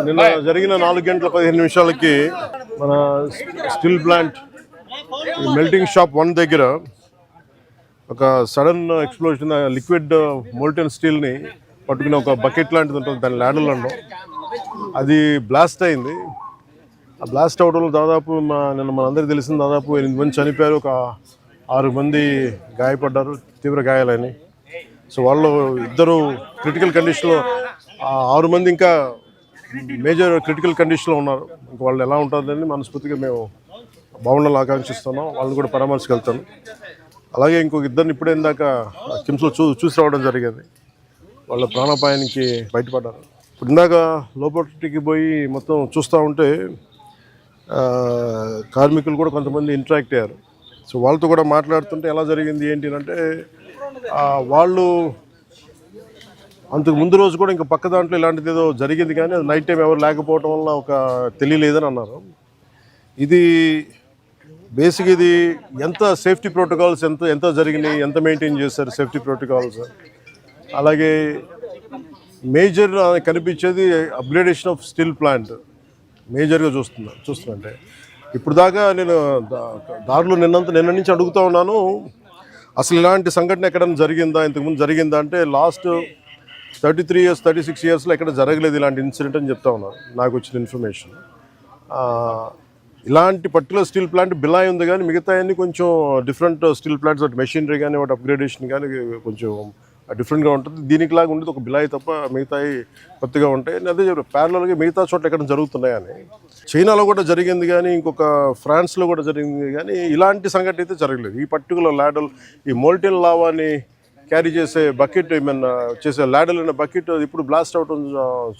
నిన్న జరిగిన 4 గంటల 15 నిమిషాలకి మన స్టీల్ ప్లాంట్ మెల్టింగ్ షాప్ 1 దగ్గర ఒక సడన్ ఎక్స్ప్లోజన్, లిక్విడ్ మోల్టెన్ స్టీల్ని పట్టుకుని ఒక బకెట్ లాంటిది ఉంటుంది, దాని ల్యాడర్లో అది బ్లాస్ట్ అయింది. ఆ బ్లాస్ట్ అవడంలో దాదాపు నిన్న మనందరికీ తెలిసిన దాదాపు 8 మంది చనిపోయారు, ఒక 6 మంది గాయపడ్డారు, తీవ్ర గాయాలని. సో వాళ్ళు 2 క్రిటికల్ కండిషన్లో, 6 మంది ఇంకా మేజర్ క్రిటికల్ కండిషన్లో ఉన్నారు. ఇంకా వాళ్ళు ఎలా ఉంటుందని మనస్ఫూర్తిగా మేము బాగుండాలని ఆకాంక్షిస్తున్నాం. వాళ్ళని కూడా పరామర్శకెళ్తాను. అలాగే ఇంకొక 2 ఇప్పుడే ఇందాక కిమ్స్లో చూసి రావడం జరిగింది. వాళ్ళ ప్రాణాపాయానికి బయటపడ్డారు. ఇప్పుడు ఇందాక లోపలికి పోయి మొత్తం చూస్తూ ఉంటే కార్మికులు కూడా కొంతమంది ఇంటరాక్ట్ అయ్యారు. సో వాళ్ళతో కూడా మాట్లాడుతుంటే ఎలా జరిగింది ఏంటి అంటే, వాళ్ళు అంతకు ముందు రోజు కూడా ఇంకా పక్క దాంట్లో ఇలాంటిది ఏదో జరిగింది, కానీ అది నైట్ టైం ఎవరు లేకపోవడం వల్ల ఒక తెలియలేదని అన్నారు. ఇది బేసిక్, ఇది ఎంత సేఫ్టీ ప్రోటోకాల్స్ ఎంత జరిగినాయి, ఎంత మెయింటైన్ చేశారు సేఫ్టీ ప్రోటోకాల్స్. అలాగే మేజర్ కనిపించేది అప్గ్రేడేషన్ ఆఫ్ స్టీల్ ప్లాంట్ మేజర్గా చూస్తుంటే ఇప్పుడు దాకా నేను దారిలో నిన్న నుంచి అడుగుతూ ఉన్నాను, అసలు ఇలాంటి సంఘటన ఎక్కడైనా జరిగిందా, ఇంతకుముందు జరిగిందా అంటే లాస్ట్ 33 years 36 yearsలో ఎక్కడ జరగలేదు ఇలాంటి ఇన్సిడెంట్ అని చెప్తా ఉన్నారు నాకు వచ్చిన ఇన్ఫర్మేషన్. ఇలాంటి పర్టికులర్ స్టీల్ ప్లాంట్ బిలాయ్ ఉంది, కానీ మిగతా అన్ని కొంచెం డిఫరెంట్ స్టీల్ ప్లాంట్స్, వాటి మెషినరీ కానీ వాటి అప్గ్రేడేషన్ కానీ కొంచెం డిఫరెంట్గా ఉంటుంది. దీనికి లాగా ఉండేది ఒక బిలాయ్ తప్ప మిగతాయి కొత్తగా ఉంటాయి. అదే చెప్పారు, ప్యారలల్గా మిగతా చోట్ల ఎక్కడ జరుగుతున్నాయని. చైనాలో కూడా జరిగింది, కానీ ఇంకొక ఫ్రాన్స్లో కూడా జరిగింది, కానీ ఇలాంటి సంఘటన అయితే జరగలేదు. ఈ పర్టికులర్ ల్యాడల్, ఈ మోల్టెన్ లావాని క్యారీ చేసే బకెట్, ఏమన్నా చేసే ల్యాడల్ అనే బకెట్ ఇప్పుడు బ్లాస్ట్ అవటం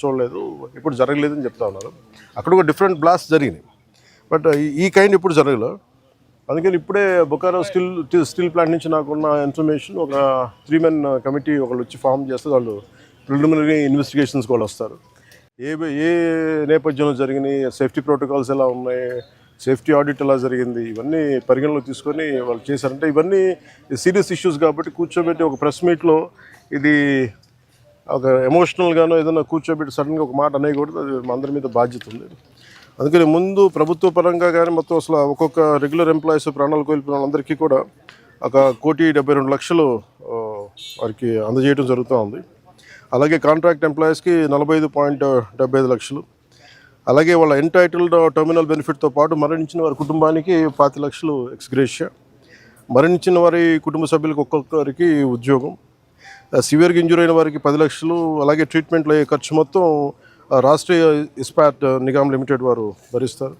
చూడలేదు, ఇప్పుడు జరగలేదని చెప్తా ఉన్నారు. అక్కడ ఒక డిఫరెంట్ బ్లాస్ట్ జరిగినాయి, బట్ ఈ కైండ్ ఇప్పుడు జరగలేదు. అందుకని ఇప్పుడే బొకారో స్టీల్ ప్లాంట్ నుంచి నాకున్న ఇన్ఫర్మేషన్, ఒక 3 men కమిటీ ఒకళ్ళు వచ్చి ఫామ్ చేస్తే వాళ్ళు ప్రిలిమినరీ ఇన్వెస్టిగేషన్స్ కూడా వస్తారు. ఏ నేపథ్యంలో జరిగినాయి, సేఫ్టీ ప్రోటోకాల్స్ ఎలా ఉన్నాయి, సేఫ్టీ ఆడిట్ ఎలా జరిగింది, ఇవన్నీ పరిగణలోకి తీసుకొని వాళ్ళు చేశారంటే ఇవన్నీ సీరియస్ ఇష్యూస్ కాబట్టి కూర్చోబెట్టి ఒక ప్రెస్ మీట్లో ఇది ఒక ఎమోషనల్గానో ఏదైనా కూర్చోబెట్టి సడన్గా ఒక మాట అనేయకూడదు. అది మా అందరి మీద బాధ్యత ఉంది. అందుకని ముందు ప్రభుత్వ పరంగా కానీ మొత్తం అసలు ఒక్కొక్క రెగ్యులర్ ఎంప్లాయీస్ ప్రాణాలు కోల్పోయిన వాళ్ళందరికీ కూడా 1,72,00,000 వారికి అందజేయడం జరుగుతూ ఉంది. అలాగే కాంట్రాక్ట్ ఎంప్లాయీస్కి 45.75 లక్షలు, అలాగే వాళ్ళ ఎంటైటిల్డ్ టర్మినల్ బెనిఫిట్తో పాటు మరణించిన వారి కుటుంబానికి 5 లక్షలు ఎక్స్గ్రేషియా, మరణించిన వారి కుటుంబ సభ్యులకు ఒక్కొక్కరికి ఉద్యోగం, సివియర్గా ఇంజూర్ అయిన వారికి 10 లక్షలు, అలాగే ట్రీట్మెంట్లో అయ్యే ఖర్చు మొత్తం రాష్ట్రీయ ఇస్పాట్ నిగమ్ లిమిటెడ్ వారు భరిస్తారు.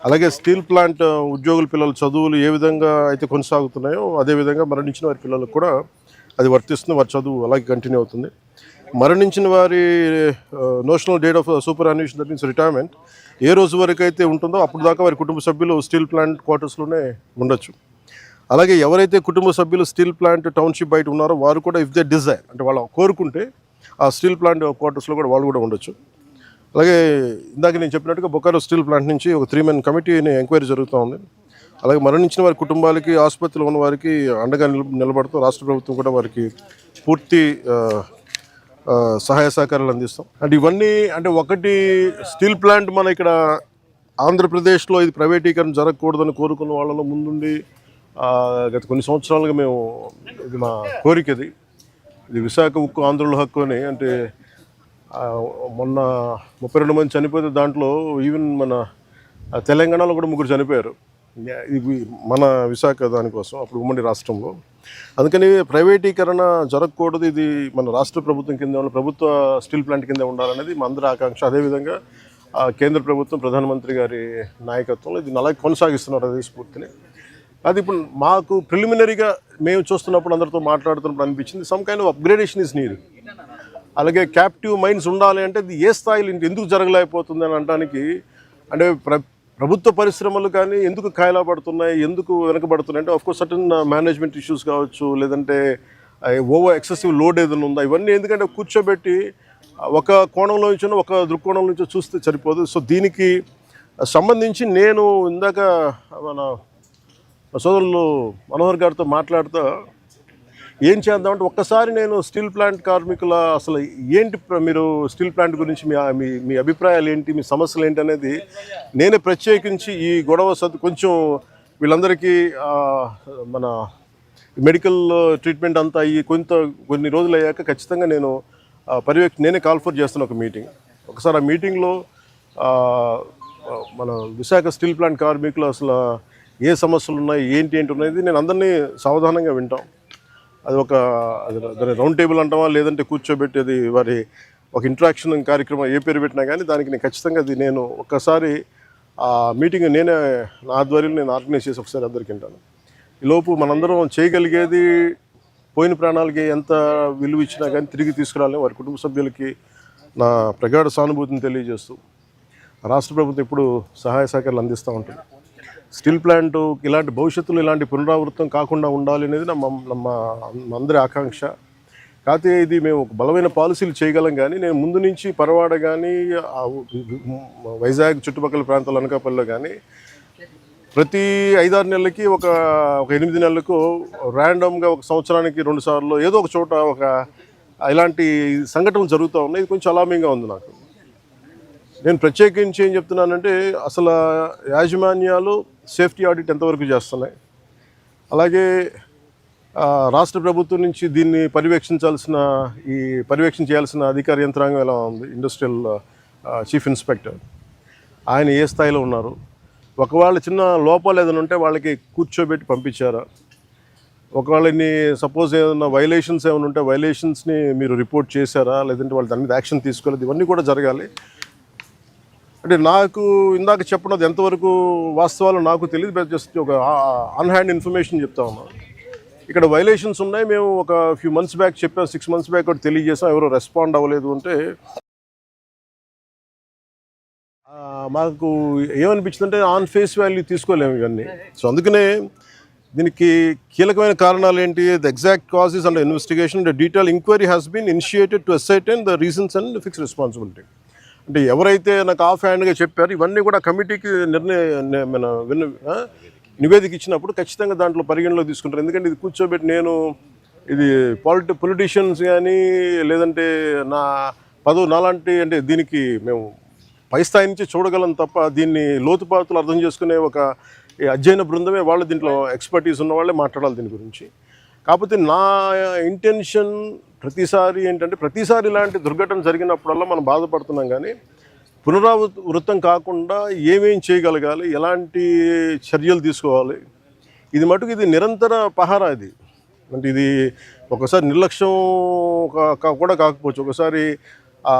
అలాగే స్టీల్ ప్లాంట్ ఉద్యోగుల పిల్లల చదువులు ఏ విధంగా అయితే కొనసాగుతున్నాయో అదేవిధంగా మరణించిన వారి పిల్లలకు కూడా అది వర్తిస్తుంది, వారి చదువు అలాగే కంటిన్యూ అవుతుంది. మరణించిన వారి notional date of superannuation, that means retirement, ఏ రోజు వరకు అయితే ఉంటుందో అప్పుడు దాకా వారి కుటుంబ సభ్యులు స్టీల్ ప్లాంట్ క్వార్టర్స్లోనే ఉండొచ్చు. అలాగే ఎవరైతే కుటుంబ సభ్యులు స్టీల్ ప్లాంట్ టౌన్షిప్ బయట ఉన్నారో వారు కూడా ఇఫ్ దే డిజైర్, అంటే వాళ్ళు కోరుకుంటే ఆ స్టీల్ ప్లాంట్ క్వార్టర్స్లో కూడా వాళ్ళు కూడా ఉండొచ్చు. అలాగే ఇందాక నేను చెప్పినట్టుగా బొకారో స్టీల్ ప్లాంట్ నుంచి ఒక 3 men కమిటీని ఎంక్వైరీ జరుగుతూ ఉంది. అలాగే మరణించిన వారి కుటుంబాలకి, ఆసుపత్రిలో ఉన్న వారికి అండగా నిలబడుతూ రాష్ట్ర ప్రభుత్వం కూడా వారికి పూర్తి సహాయ సహకారాలు అందిస్తాం. అంటే ఇవన్నీ అంటే ఒకటి స్టీల్ ప్లాంట్ మన ఇక్కడ ఆంధ్రప్రదేశ్లో ఇది ప్రైవేటీకరణ జరగకూడదని కోరుకున్న వాళ్ళలో ముందుండి గత కొన్ని సంవత్సరాలుగా మేము, ఇది మా కోరిక, ఇది విశాఖ ఉక్కు ఆంధ్రుల హక్కు అని. అంటే మొన్న 32 మంది చనిపోతే దాంట్లో ఈవెన్ మన తెలంగాణలో కూడా 3 చనిపోయారు. ఇది మన విశాఖ దానికోసం అప్పుడు ఉమ్మడి రాష్ట్రంలో. అందుకని ప్రైవేటీకరణ జరగకూడదు, ఇది మన రాష్ట్ర ప్రభుత్వం కింద ప్రభుత్వ స్టీల్ ప్లాంట్ కింద ఉండాలనేది మా అందరి ఆకాంక్ష. అదేవిధంగా కేంద్ర ప్రభుత్వం ప్రధానమంత్రి గారి నాయకత్వంలో ఇది అలాగే కొనసాగిస్తున్నారు అదే స్ఫూర్తిని. అది ఇప్పుడు మాకు ప్రిలిమినరీగా మేము చూస్తున్నప్పుడు అందరితో మాట్లాడుతున్నప్పుడు అనిపించింది some kind of upgradation is need. అలాగే క్యాప్టివ్ మైండ్స్ ఉండాలి అంటే అది ఏ స్థాయిలో ఎందుకు జరగలేకపోతుంది అని అనడానికి, అంటే ప్రభుత్వ పరిశ్రమలు కానీ ఎందుకు కాయలా పడుతున్నాయి, ఎందుకు వెనకబడుతున్నాయి అంటే ఆఫ్కోర్స్ సర్టన్ మేనేజ్మెంట్ ఇష్యూస్ కావచ్చు, లేదంటే ఓవర్ ఎక్సెసివ్ లోడ్ ఏదైనా ఉందా, ఇవన్నీ ఎందుకంటే కూర్చోబెట్టి ఒక కోణంలో నుంచో ఒక దృక్కోణం నుంచో చూస్తే సరిపోదు. సో దీనికి సంబంధించి నేను ఇందాక మన సోదరులు మనోహర్ గారితో మాట్లాడుతూ ఏం చేద్దామంటే ఒక్కసారి నేను స్టీల్ ప్లాంట్ కార్మికుల అసలు ఏంటి మీరు స్టీల్ ప్లాంట్ గురించి మీ అభిప్రాయాలు ఏంటి, మీ సమస్యలు ఏంటి అనేది నేనే ప్రత్యేకించి ఈ గొడవ కొంచెం వీళ్ళందరికీ మన మెడికల్ ట్రీట్మెంట్ అంతా అయ్యి కొన్ని రోజులు అయ్యాక ఖచ్చితంగా నేను నేనే కాల్ఫర్ చేస్తున్న ఒక మీటింగ్. ఒకసారి ఆ మీటింగ్లో మన విశాఖ స్టీల్ ప్లాంట్ కార్మికులు అసలు ఏ సమస్యలు ఉన్నాయి ఏంటి ఉన్నది నేను అందరినీ సావధానంగా వింటాం. అది రౌండ్ టేబుల్ అంటామా లేదంటే కూర్చోబెట్టేది వారి ఒక ఇంటరాక్షన్ కార్యక్రమం ఏ పేరు పెట్టినా కానీ దానికి నేను ఖచ్చితంగా నేను ఒక్కసారి ఆ మీటింగ్ నేనే నా ఆధ్వర్యంలో నేను ఆర్గనైజ్ చేసి ఒకసారి అందరికి వింటాను. ఈలోపు మనందరం చేయగలిగేది పోయిన ప్రాణాలకి ఎంత విలువ ఇచ్చినా కానీ తిరిగి తీసుకురాలని వారి కుటుంబ సభ్యులకి నా ప్రగాఢ సానుభూతిని తెలియజేస్తూ రాష్ట్ర ప్రభుత్వం ఇప్పుడు సహాయ సహకారాలు అందిస్తూ ఉంటుంది. స్టీల్ ప్లాంట్ ఇలాంటి భవిష్యత్తులో ఇలాంటి పునరావృతం కాకుండా ఉండాలి అనేది మా అందరి ఆకాంక్ష. కాకపోతే ఇది మేము ఒక బలమైన పాలసీలు చేయగలం కానీ నేను ముందు నుంచి పరవాడ కానీ వైజాగ్ చుట్టుపక్కల ప్రాంతాల అనకాపల్లిలో కానీ ప్రతి 5-6 నెలలకి ఒక 8 నెలలకు ర్యాండమ్గా ఒక సంవత్సరానికి 2 సార్లు ఏదో ఒక చోట ఇలాంటి సంఘటనలు జరుగుతూ ఉన్నాయి. ఇది కొంచెం అలామింగ్గా ఉంది నాకు. నేను ప్రత్యేకించి ఏం చెప్తున్నానంటే అసలు యాజమాన్యాలు సేఫ్టీ ఆడిట్ ఎంతవరకు చేస్తున్నాయి, అలాగే రాష్ట్ర ప్రభుత్వం నుంచి దీన్ని పర్యవేక్షణ చేయాల్సిన అధికార యంత్రాంగం ఎలా ఉంది, ఇండస్ట్రియల్ చీఫ్ ఇన్స్పెక్టర్ ఆయన ఏ స్థాయిలో ఉన్నారు, ఒకవేళ చిన్న లోపాలు ఏదైనా ఉంటే వాళ్ళకి కూర్చోబెట్టి పంపించారా, ఒకవేళ సపోజ్ ఏదైనా వైలేషన్స్ ఏమైనా ఉంటే వైలేషన్స్ని మీరు రిపోర్ట్ చేశారా, లేదంటే వాళ్ళు దాని మీద యాక్షన్ తీసుకోలేదు, ఇవన్నీ కూడా జరగాలి. అంటే నాకు ఇందాక చెప్పినది ఎంతవరకు వాస్తవాలు నాకు తెలియదు, జస్ట్ ఒక ఆన్ హ్యాండ్ ఇన్ఫర్మేషన్ చెప్తా ఉన్నాను. ఇక్కడ వైలేషన్స్ ఉన్నాయి, మేము ఒక ఫ్యూ మంత్స్ బ్యాక్ చెప్పాం, 6 months బ్యాక్ ఒకటి తెలియజేసాం, ఎవరో రెస్పాండ్ అవ్వలేదు అంటే మాకు ఏమనిపించిందంటే ఆన్ ఫేస్ వాల్యూ తీసుకోలేము ఇవన్నీ. సో అందుకనే దీనికి కీలకమైన కారణాలు ఏంటి, the exact causes and investigation the detail enquiry has been initiated to ascertain the reasons and fix responsibility. అంటే ఎవరైతే నాకు ఆఫ్ హ్యాండ్గా చెప్పారో ఇవన్నీ కూడా కమిటీకి నివేదిక ఇచ్చినప్పుడు ఖచ్చితంగా దాంట్లో పరిగణలో తీసుకుంటారు. ఎందుకంటే ఇది కూర్చోబెట్టి నేను ఇది పొలిటీషియన్స్ కానీ లేదంటే నా పదవి నాలాంటి అంటే దీనికి మేము పై స్థాయి నుంచి చూడగలం తప్ప దీన్ని లోతుపాతులు అర్థం చేసుకునే ఒక అధ్యయన బృందమే వాళ్ళు దీంట్లో ఎక్స్పర్టీస్ ఉన్న వాళ్ళే మాట్లాడాలి దీని గురించి. కాకపోతే నా ఇంటెన్షన్ ప్రతిసారి ఏంటంటే ప్రతిసారి ఇలాంటి దుర్ఘటన జరిగినప్పుడల్లా మనం బాధపడుతున్నాం కానీ పునరావృతం కాకుండా ఏమేం చేయగలగాలి, ఎలాంటి చర్యలు తీసుకోవాలి, ఇది మటుకు ఇది నిరంతర పహారా. ఇది అంటే ఇది ఒకసారి నిర్లక్ష్యం కూడా కాకపోవచ్చు, ఒకసారి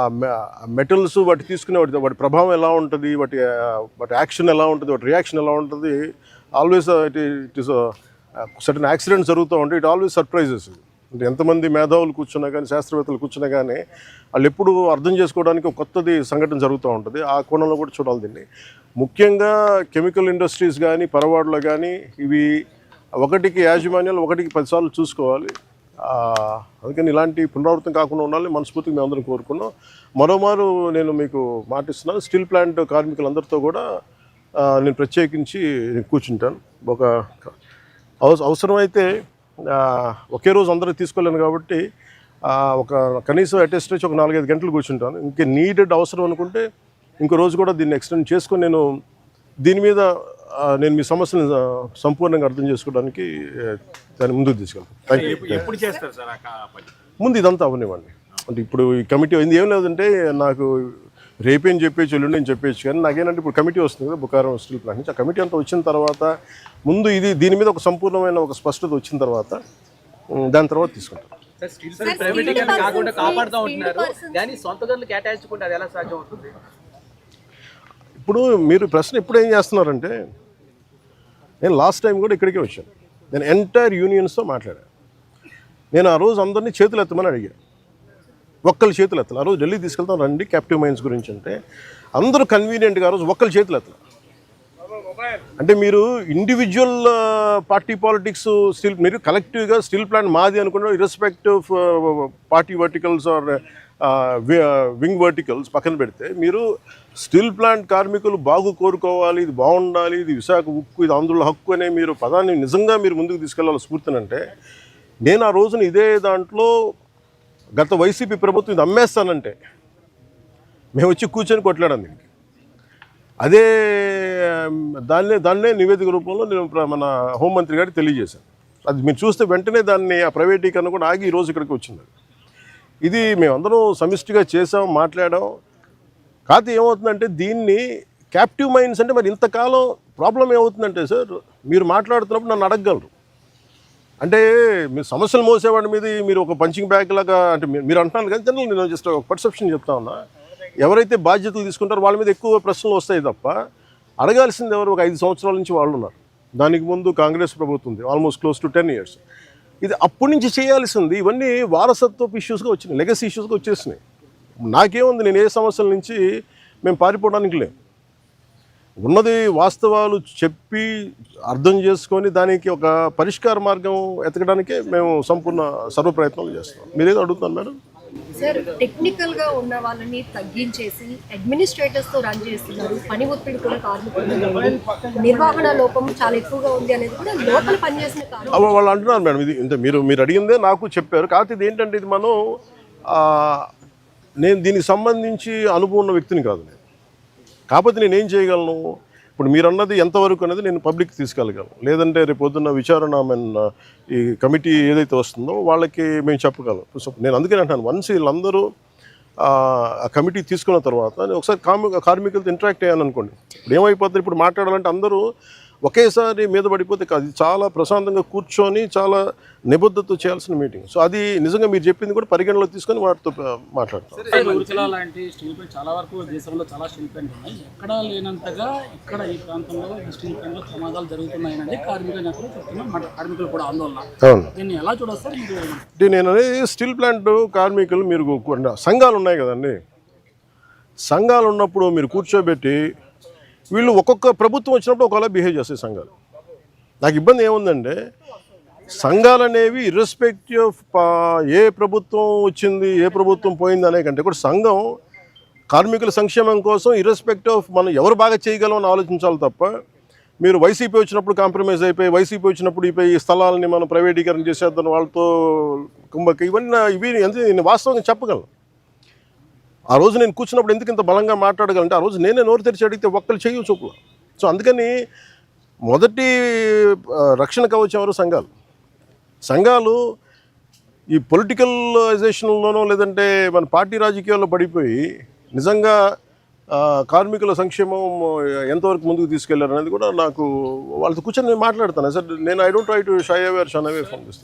మెటల్స్ వాటి తీసుకునే వాటి ప్రభావం ఎలా ఉంటుంది, వాటి యాక్షన్ ఎలా ఉంటుంది, వాటి రియాక్షన్ ఎలా ఉంటుంది, always it is certain accidents జరుగుతూ ఉంటాయి. It always surprises. అంటే ఎంతమంది మేధావులు కూర్చున్నా కానీ శాస్త్రవేత్తలు కూర్చున్నా కానీ వాళ్ళు ఎప్పుడు అర్థం చేసుకోవడానికి ఒక కొత్తది సంఘటన జరుగుతూ ఉంటుంది. ఆ కోణంలో కూడా చూడాలి దీన్ని. ముఖ్యంగా కెమికల్ ఇండస్ట్రీస్ కానీ పరవాడలో కానీ ఇవి ఒకటికి యాజమాన్యాలు 1కి 10 సార్లు చూసుకోవాలి. అందుకని ఇలాంటి పునరావృతం కాకుండా ఉండాలని మనస్ఫూర్తిగా మేము అందరం కోరుకున్నాం. మరోమారు నేను మీకు మాటిస్తున్నాను, స్టీల్ ప్లాంట్ కార్మికులందరితో కూడా నేను ప్రత్యేకించి కూర్చుంటాను. ఒక అవసరమైతే ఒకే రోజు అందరూ తీసుకోలేను కాబట్టి ఒక కనీసం అటెస్ట్ ఒక 4-5 గంటలు కూర్చుంటాను. ఇంకా నీడెడ్ అవసరం అనుకుంటే ఇంకో రోజు కూడా దీన్ని ఎక్స్టెండ్ చేసుకొని నేను దీని మీద నేను మీ సమస్యను సంపూర్ణంగా అర్థం చేసుకోవడానికి దాన్ని ముందుకు తీసుకెళ్తాను. ముందు ఇదంతా అవనివ్వండి. అంటే ఇప్పుడు ఈ కమిటీ అయింది ఏం లేదంటే నాకు రేపేం చెప్పేసి ఎల్లుండి అని చెప్పేసి, కానీ నాకేంటంటే ఇప్పుడు కమిటీ వస్తుంది కదా బుకారం స్టీల్ ప్లాంట్ నుంచి. ఆ కమిటీ అంతా వచ్చిన తర్వాత ముందు దీని మీద ఒక సంపూర్ణమైన ఒక స్పష్టత వచ్చిన తర్వాత దాని తర్వాత తీసుకుంటాం. ఇప్పుడు మీరు ప్రశ్న ఇప్పుడు ఏం చేస్తున్నారంటే, నేను లాస్ట్ టైం కూడా ఇక్కడికే వచ్చాను. నేను ఎంటైర్ యూనియన్స్తో మాట్లాడాను. నేను ఆ రోజు అందరినీ చేతులు ఎత్తమని అడిగాను. ఒక్కళ్ళు చేతులు ఎత్తలు. ఆ రోజు ఢిల్లీ తీసుకెళ్తాం రండి క్యాప్టివ్ మైన్స్ గురించి అంటే అందరూ కన్వీనియంట్గా ఆ రోజు ఒక్కళ్ళు చేతులు ఎత్తలు. అంటే మీరు ఇండివిజువల్ పార్టీ పాలిటిక్స్ మీరు కలెక్టివ్గా స్టీల్ ప్లాంట్ మాది అనుకున్న irrespective party verticals or wing verticals పక్కన పెడితే మీరు స్టీల్ ప్లాంట్ కార్మికులు బాగు కోరుకోవాలి, ఇది బాగుండాలి, ఇది విశాఖ ఉక్కు, ఇది ఆంధ్రుల హక్కు అనే మీరు పదాన్ని నిజంగా మీరు ముందుకు తీసుకెళ్ళాలి స్ఫూర్తినంటే నేను ఆ రోజున ఇదే దాంట్లో గత వైసీపీ ప్రభుత్వం ఇది అమ్మేస్తానంటే మేము వచ్చి కూర్చొని కొట్లాడాం దీనికి. అదే దాన్నే నివేదిక రూపంలో నేను మన హోంమంత్రి గారికి తెలియజేశాను. అది మీరు చూస్తే వెంటనే దాన్ని ఆ ప్రైవేటీకరణ కూడా ఆగి ఈరోజు ఇక్కడికి వచ్చింది. ఇది మేమందరం సమిష్టిగా చేసాం, మాట్లాడాం. కాకపోతే ఏమవుతుందంటే దీన్ని క్యాప్టివ్ మైండ్స్ అంటే మరి ఇంతకాలం ప్రాబ్లం ఏమవుతుందంటే సార్, మీరు మాట్లాడుతున్నప్పుడు నన్ను అడగగలరు. అంటే మీరు సమస్యలు మోసేవాడి మీద మీరు ఒక పంచింగ్ బ్యాగ్ లాగా అంటే మీరు అంటున్నాను కానీ జనరల్ నేను జస్ట్ ఒక పర్సెప్షన్ చెప్తా ఉన్నా. ఎవరైతే బాధ్యతలు తీసుకుంటారో వాళ్ళ మీద ఎక్కువ ప్రశ్నలు వస్తాయి తప్ప అడగాల్సింది ఎవరు? ఒక 5 సంవత్సరాల నుంచి వాళ్ళు ఉన్నారు. దానికి ముందు కాంగ్రెస్ ప్రభుత్వం ఉంది, ఆల్మోస్ట్ క్లోజ్ టు 10 years. ఇది అప్పటి నుంచి చేయాల్సింది. ఇవన్నీ వారసత్వపు ఇష్యూస్గా వచ్చినాయి, లెగసీ ఇష్యూస్గా వచ్చేసినాయి. నాకేముంది, నేను ఏ సమస్యల నుంచి మేము పారిపోవడానికి లేము. ఉన్నది వాస్తవాలు చెప్పి అర్థం చేసుకొని దానికి ఒక పరిష్కార మార్గం ఎతకడానికే మేము సంపూర్ణ సర్వప్రయత్నాలు చేస్తాం. మీరేదో అడుగుతాను మేడం. సార్, టెక్నికల్గా ఉన్న వాళ్ళని తగ్గించేసి అడ్మినిస్ట్రేటర్స్తో రన్ చేస్తున్నారు. పని ఒత్తిడి కూడా కార్మికులు, నిర్వహణ లోపం చాలా ఎక్కువగా ఉంది అనేది కూడా లోపల పనిచేసిన కారణం వాళ్ళు అంటున్నారు మేడం. ఇది ఇంత మీరు అడిగిందే నాకు చెప్పారు. కాకపోతే ఇది ఏంటంటే ఇది మనం నేను దీనికి సంబంధించి అనుభవం ఉన్న వ్యక్తిని కాదు నేను. కాకపోతే నేను ఏం చేయగలను, ఇప్పుడు మీరు అన్నది ఎంతవరకు అనేది నేను పబ్లిక్ తీసుకెళ్ళగలను. లేదంటే రేపు పొద్దున్న విచారణ ఈ కమిటీ ఏదైతే వస్తుందో వాళ్ళకి మేము చెప్పగలం. సో నేను అందుకని అంటాను, వన్స్ వీళ్ళందరూ ఆ కమిటీ తీసుకున్న తర్వాత నేను ఒకసారి కార్మికులతో ఇంటరాక్ట్ అయ్యాను అనుకోండి. ఇప్పుడు ఏమైపోతుంది, ఇప్పుడు మాట్లాడాలంటే అందరూ ఒకేసారి మీద పడిపోతే కాదు. చాలా ప్రశాంతంగా కూర్చొని చాలా నిబద్ధతతో చేయాల్సిన మీటింగ్. సో అది నిజంగా మీరు చెప్పింది కూడా పరిగణలో తీసుకొని వాటితో మాట్లాడతాం. లాంటి స్టీల్ ప్లాంట్ చాలా వరకు దేశంలో చాలా స్టీల్ ప్లాంట్ ఉన్నాయి. ఎక్కడ లేనంతగా ఇక్కడ ఈ ప్రాంతంలో ఈ స్టీల్ ప్లాంట్లో ప్రమాదాలు జరుగుతున్నాయని కార్మిక నేతలు చెప్తున్నారు. కార్మికులు కూడా ఆందోళన. దీన్ని ఎలా చూడొస్తారు మీరు? నేను అనేది స్టీల్ ప్లాంట్ కార్మికులు, మీరు సంఘాలు ఉన్నాయి కదండి, సంఘాలు ఉన్నప్పుడు మీరు కూర్చోబెట్టి వీళ్ళు ఒక్కొక్క ప్రభుత్వం వచ్చినప్పుడు ఒకవేళ బిహేవ్ చేస్తాయి సంఘాలు. నాకు ఇబ్బంది ఏముందంటే సంఘాలు అనేవి ఇర్రెస్పెక్టివ్ ఆఫ్ ఏ ప్రభుత్వం వచ్చింది ఏ ప్రభుత్వం పోయింది అనే కంటే కూడా సంఘం కార్మికుల సంక్షేమం కోసం ఇర్రెస్పెక్టివ్ ఆఫ్ మనం ఎవరు బాగా చేయగలం అని ఆలోచించాలి తప్ప మీరు వైసీపీ వచ్చినప్పుడు కాంప్రమైజ్ అయిపోయి, వైసీపీ వచ్చినప్పుడు ఈ స్థలాలని మనం ప్రైవేటీకరణ చేసేద్దాం వాళ్ళతో కుంభకి ఇవి నేను వాస్తవంగా చెప్పగలను. ఆ రోజు నేను కూర్చున్నప్పుడు ఎందుకు ఇంత బలంగా మాట్లాడగలంటే ఆ రోజు నేనే నోరు తెరిచి అడిగితే ఒక్కరు చెయ్యి చూపులు. సో అందుకని మొదటి రక్షణ కవచం ఎవరు? సంఘాలు ఈ పొలిటికలైజేషన్లోనో లేదంటే మన పార్టీ రాజకీయాల్లో పడిపోయి నిజంగా కార్మికుల సంక్షేమం ఎంతవరకు ముందుకు తీసుకెళ్లారు అనేది కూడా నాకు వాళ్ళతో కూర్చొని నేను మాట్లాడతాను సార్. నేను I don't try to shy away or shun away from this.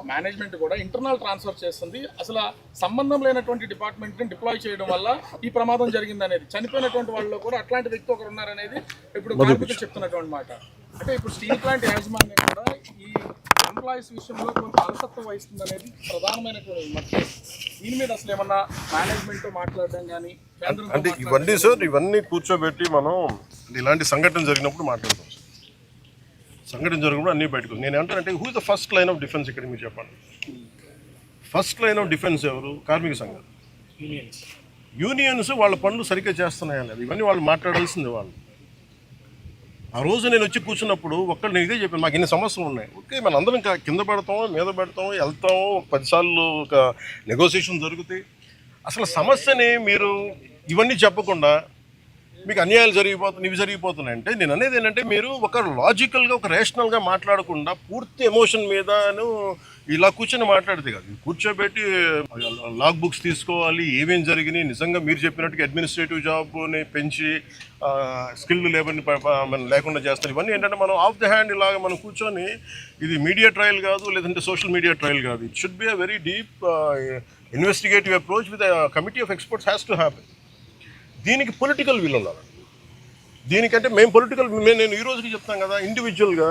Management కూడా ఇంటర్నల్ ట్రాన్స్ఫర్ చేస్తుంది. అసలు సంబంధం లేనటువంటి డిపార్ట్మెంట్ని డిప్లాయ్ చేయడం వల్ల ఈ ప్రమాదం జరిగింది అనేది, చనిపోయినటువంటి వాళ్ళు కూడా అట్లాంటి వ్యక్తి ఒకరు ఉన్నారనేది ఇప్పుడు కార్మికులు చెప్తున్నటువంటి మాట. అంటే ఇప్పుడు స్టీల్ ప్లాంట్ యాజమాన్యం కూడా ఈ ఎంప్లాయీస్ విషయంలో కొంత అలసత్వం వహిస్తుంది అనేది ప్రధానమైనటువంటి మాట. దీని మీద అసలు ఏమన్నా మేనేజ్మెంట్తో మాట్లాడడం కానీ అంటే ఇవన్నీ సార్, ఇవన్నీ కూర్చోబెట్టి మనం ఇలాంటి సంఘటన జరిగినప్పుడు మాట్లాడతాం. సంఘటన జరిగినప్పుడు అన్నీ బయటకు. నేను ఏమంటానంటే who is the first line of defence ఇక్కడ మీరు చెప్పండి. ఫస్ట్ లైన్ ఆఫ్ డిఫెన్స్ ఎవరు? కార్మిక సంఘాలు, యూనియన్స్. వాళ్ళ పనులు సరిగ్గా చేస్తున్నాయా లేదు ఇవన్నీ వాళ్ళు మాట్లాడాల్సింది. వాళ్ళు ఆ రోజు నేను వచ్చి కూర్చున్నప్పుడు నేను ఇదే చెప్పాను, మాకు ఇన్ని సమస్యలు ఉన్నాయి. ఓకే, మన అందరం కింద పెడతాం, మీద పెడతాం, వెళ్తాం, 10 సార్లు ఒక నెగోసియేషన్ జరుగుతాయి. అసలు సమస్యని మీరు ఇవన్నీ చెప్పకుండా మీకు అన్యాయాలు ఇవి జరిగిపోతున్నాయి అంటే నేను అనేది ఏంటంటే మీరు ఒక లాజికల్గా ఒక రేషనల్గా మాట్లాడకుండా పూర్తి ఎమోషన్ మీదను ఇలా కూర్చొని మాట్లాడితే కాదు. కూర్చోబెట్టి లాగ్ బుక్స్ తీసుకోవాలి, ఏమేం జరిగినాయి, నిజంగా మీరు చెప్పినట్టుగా అడ్మినిస్ట్రేటివ్ జాబ్ని పెంచి స్కిల్డ్ లేబర్ని లేకుండా చేస్తారు. ఇవన్నీ ఏంటంటే మనం ఆఫ్ ద హ్యాండ్ ఇలాగ మనం కూర్చొని ఇది మీడియా ట్రయల్ కాదు, లేదంటే సోషల్ మీడియా ట్రయల్ కాదు. It should be a very deep investigative approach with committee of experts has to happen. దీనికి పొలిటికల్ విల్ ఉండాలి. దీనికంటే నేను ఈ రోజుకి చెప్తాను కదా, ఇండివిజువల్గా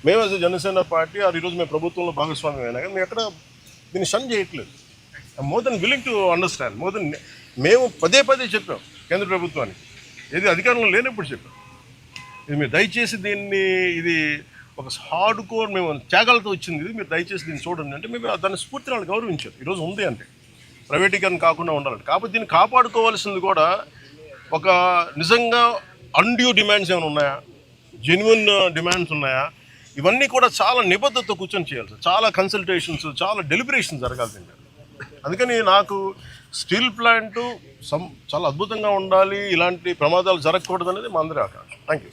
మేము యాజ్ జనసేన పార్టీ ఈరోజు మేము ప్రభుత్వంలో భాగస్వామ్యం అయినా కానీ మేము ఎక్కడ దీన్ని షన్ చేయట్లేదు. More than willing to understand. మేము పదే చెప్పాం కేంద్ర ప్రభుత్వానికి, ఏది అధికారంలో లేనప్పుడు చెప్పాం, ఇది మీరు దయచేసి దీన్ని, ఇది ఒక హార్డ్ కోర్ మేము త్యాగాలతో వచ్చింది, ఇది మీరు దయచేసి దీన్ని చూడండి అంటే మేము దాన్ని స్ఫూర్తిని వాళ్ళు గౌరవించారు. ఈరోజు ఉంది అంటే ప్రైవేటీకరణ కాకుండా ఉండాలంటే. కాకపోతే దీన్ని కాపాడుకోవాల్సింది కూడా ఒక నిజంగా అన్డ్యూ డిమాండ్స్ ఏమైనా ఉన్నాయా, జెన్యున్ డిమాండ్స్ ఉన్నాయా, ఇవన్నీ కూడా చాలా నిబద్ధతతో కూర్చొని చేయాలి సార్. చాలా కన్సల్టేషన్స్, చాలా డెలిబరేషన్ జరగాల్సిందే. అందుకని నాకు స్టీల్ ప్లాంట్ చాలా అద్భుతంగా ఉండాలి, ఇలాంటి ప్రమాదాలు జరగకూడదు అనేది మా అందరి ఆకాంక్ష. Thank you.